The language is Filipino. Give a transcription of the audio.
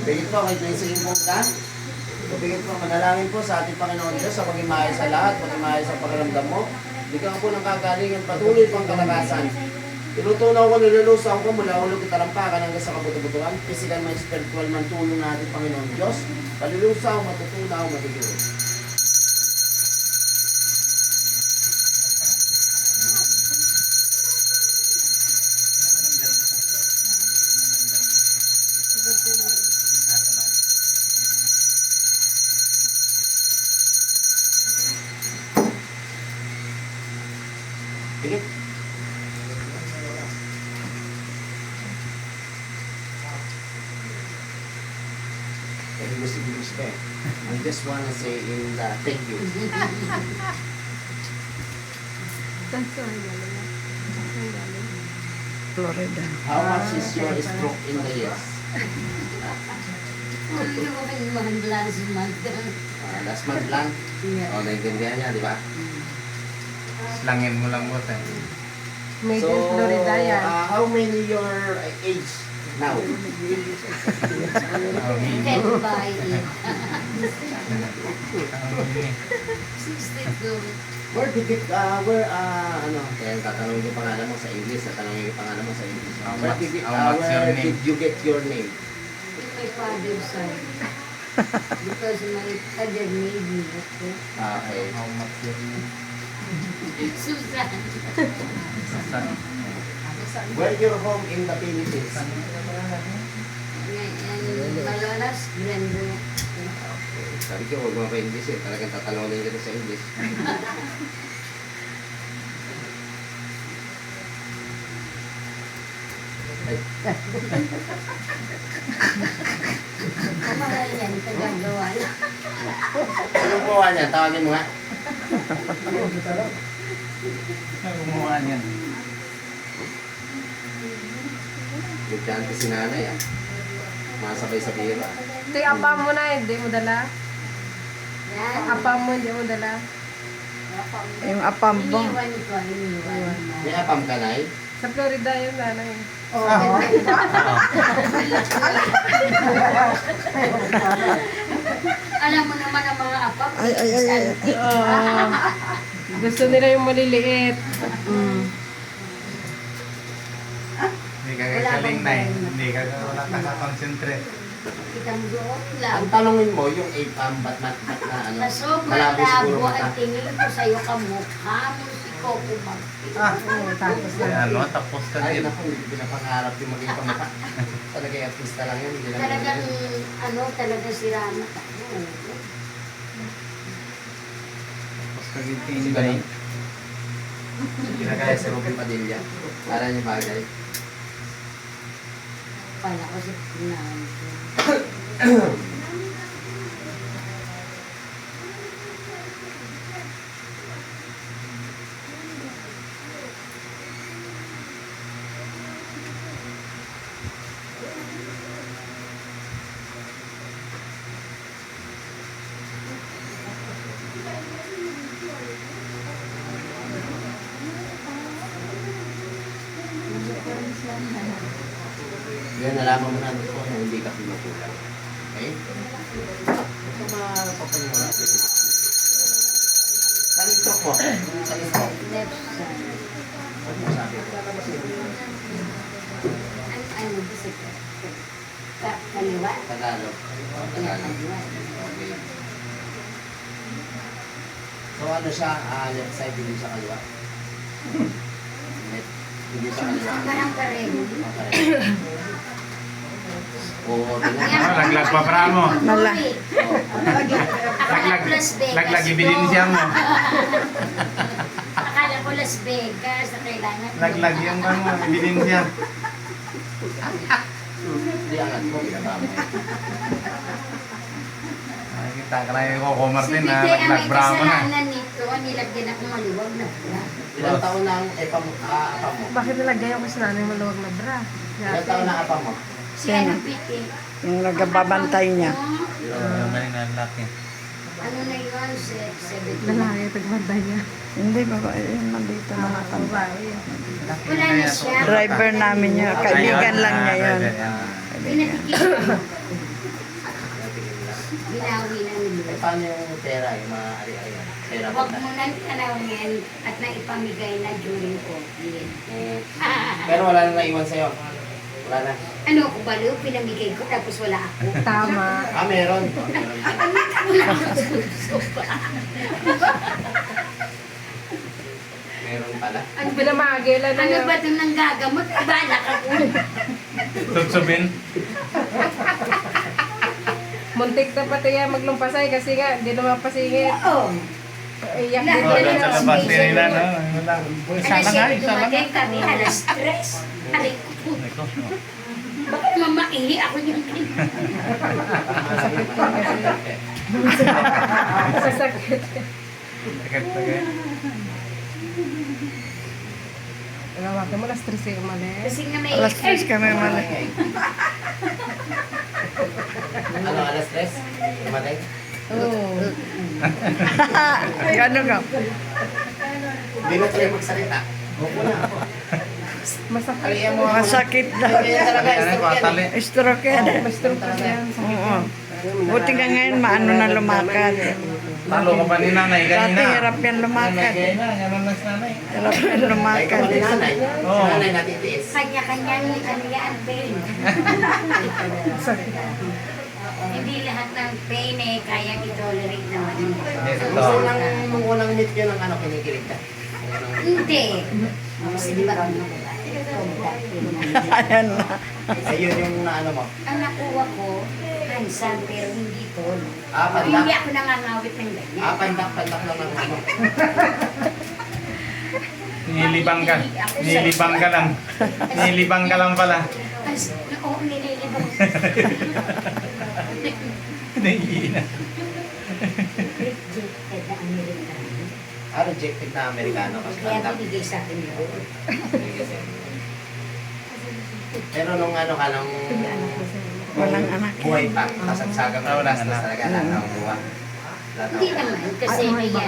Bigit po, kahit na isingin po ka. Bigit po, manalangin po sa ating Panginoon Diyos sa maging maayos sa lahat, maging maayos sa pakiramdam mo. Bigyan po ng kagalingan, patuloy pang kalakasan. Tinutunaw ko, nilulusaw ko mula ulo kitalampakan hanggang sa kabuto-butuan. Physical man, spiritual man, tulong natin Panginoon Diyos. Palulusaw, matutunaw, matutulog. Sige. I just want to say in the thank you. Florida. How much is your stroke in the years? Last month lang? O, naintindihan niya, di ba? Slangin mo lang mo tayo. Made in Florida yan. How many your age now? Can't buy it. 62. Where did it, ano, kaya tatanungin yung pangalan mo sa English, tatanungin yung pangalan mo sa English. Where did you get your name? My father's side. Because my father made me. Okay. How much yun? Susan. Where your home in the Philippines? And Malolas, Grande. Sabi ko, huwag mo pa English eh. Talagang tatanungin kita sa English. Ay, Kamahal yan, tagagawa. anong kuha niya? Tawagin mo nga. Gumawa niyan. Ludyante si nanay ah. Masabay sa bira. Ito yung apam mo na, hindi mo dala. Yan. Apam mo, hindi mo dala. Yung apambong. Iniwan ko, iniwan. May apam ka na eh. Sa Florida yun, nanay. Oh, alam mo naman ang mga apap. Ay, ay, ay, ay. Gusto nila yung maliliit. Hindi ka kagaling na eh. Hindi ka wala ka sa concentrate. Kitang doon Ang lang. tanongin mo, yung apam, ba't na ano? Na sobrang malabo siguro labo mata. ang tingin ko sa'yo kamukha mo si Coco Mag. Oo, tapos na. Ano, tapos ka Ay, din. naku, hindi pinapangarap yung maging kamukha. Talaga yung artista lang yun. Hindi lang Talagang, talagang si Rama. Tapos ka din Si tingin Galing. Ginagaya si Robin Padilla. Para niya bagay. Pala ko si Pinan. Yan, nalaman mo na ko na hindi ka pinukulang. Okay? Ito mapapaniwala. Saan yung stroke mo? Saan yung stroke? Left side. Ano mo sabi? Ano, bisip. Kaliwa? Tagalog. Tagalog. Okay. So ano siya? Left side, hindi siya kaliwa. Left. Hindi siya kaliwa. Parang pareho. Okay. Oo, tingnan. Laglag pa para mo. Mala. Laglag. Las Vegas. Laglag ebidensya mo. Akala ko Las Vegas na kailangan. Laglag yung ba mo, ebidensya. Hindi angat mo, binaba mo. Nakikita ka lang yung Coco Si Martin na Pite, ang laglag may bravo na. kasalanan nito, nilagyan ako maluwag na bra. Ilang taon na ang apam mo? Bakit nilagay ako sa nanay maluwag na bra? Ilang taon na apam mo? Si ano Pite? Yung nagababantay niya. Yung galing na laki. Ano na yun? 70. Lalaki, tagbantay niya. Hindi, babae. Yun, nandito na matanda. Babae. Wala na siya. Driver namin yun. Kaibigan lang niya yun. Pinatikitan mo. binawi ng Eh, Diyos. paano yung pera, yung mga ari-ari? Pera po Huwag mo nang tanawin at naipamigay na during COVID. Pero wala na naiwan sa'yo. Wala na. Ano ko baliw, pinamigay ko tapos wala ako. Tama. Ah, meron. Meron pala. Meron pala. Ang pinamagila na Ano yun. ba itong nanggagamot? Balak ako. Tutsubin. Muntik na pati yan maglumpasay kasi nga, hindi naman pasingit. Oo. Iyak din Oh, doon nila. sa labas nila, no? Wala. Isa Alas lang nga, 7 isa lang. dumating kami, alas 3. Aray ko po. Ito, no? Baka naman maihi ako yung Masakit yun kasi. Sasakit. Tagat-tagat. Alawakin mo, alas 3 yung umalis. Kasi nga may... Alas 3 kami mali. Ano, alas 3? Tumatay? Oo. Ano ka? Hindi na tayo magsalita. Opo na ako. Masakit. Kaliya mo ako. Masakit daw. Kaya talaga, Ano, stroke yan. patali. Stroke yan. Mastroke pa yan. Oo. Buti nga ngayon maano na lumakad. Talo ka pa ni nanay Dati kanina. hirap yan lumakad. Nanay na, yan ang nanay. Hirap yan Ay, lumakad. kung ni nanay. Oo. Si nanay natitiis. Kanya-kanyang ano yan, pain. Sakit. Hindi lahat ng pain eh, kayang i-tolerate naman. Yes, ito. Gusto lang nung unang meet yun ng ano, kinikilig ka. Hindi. Kasi di ba ang Ayan na. Ayun yung naano mo. Ang nakuha ko, handsome pero hindi tall. Ah, Hindi pandak. ako nangangawit ng ganyan. Ah, pandak lang ng ano. Nilibang ka. Nilibang ka lang. Nilibang ka lang pala. Oo, nililibang. Naiina. Rejected na Amerikano. Ah, rejected na Amerikano kasi Kaya pandak. binigay sa akin yun. Pero nung ano ka, nung Walang anak. buhay pa, kasagsagang Ah, walang bastos anak. talaga, lahat ng buwan. Lahat ng Hindi naman, kasi may yan.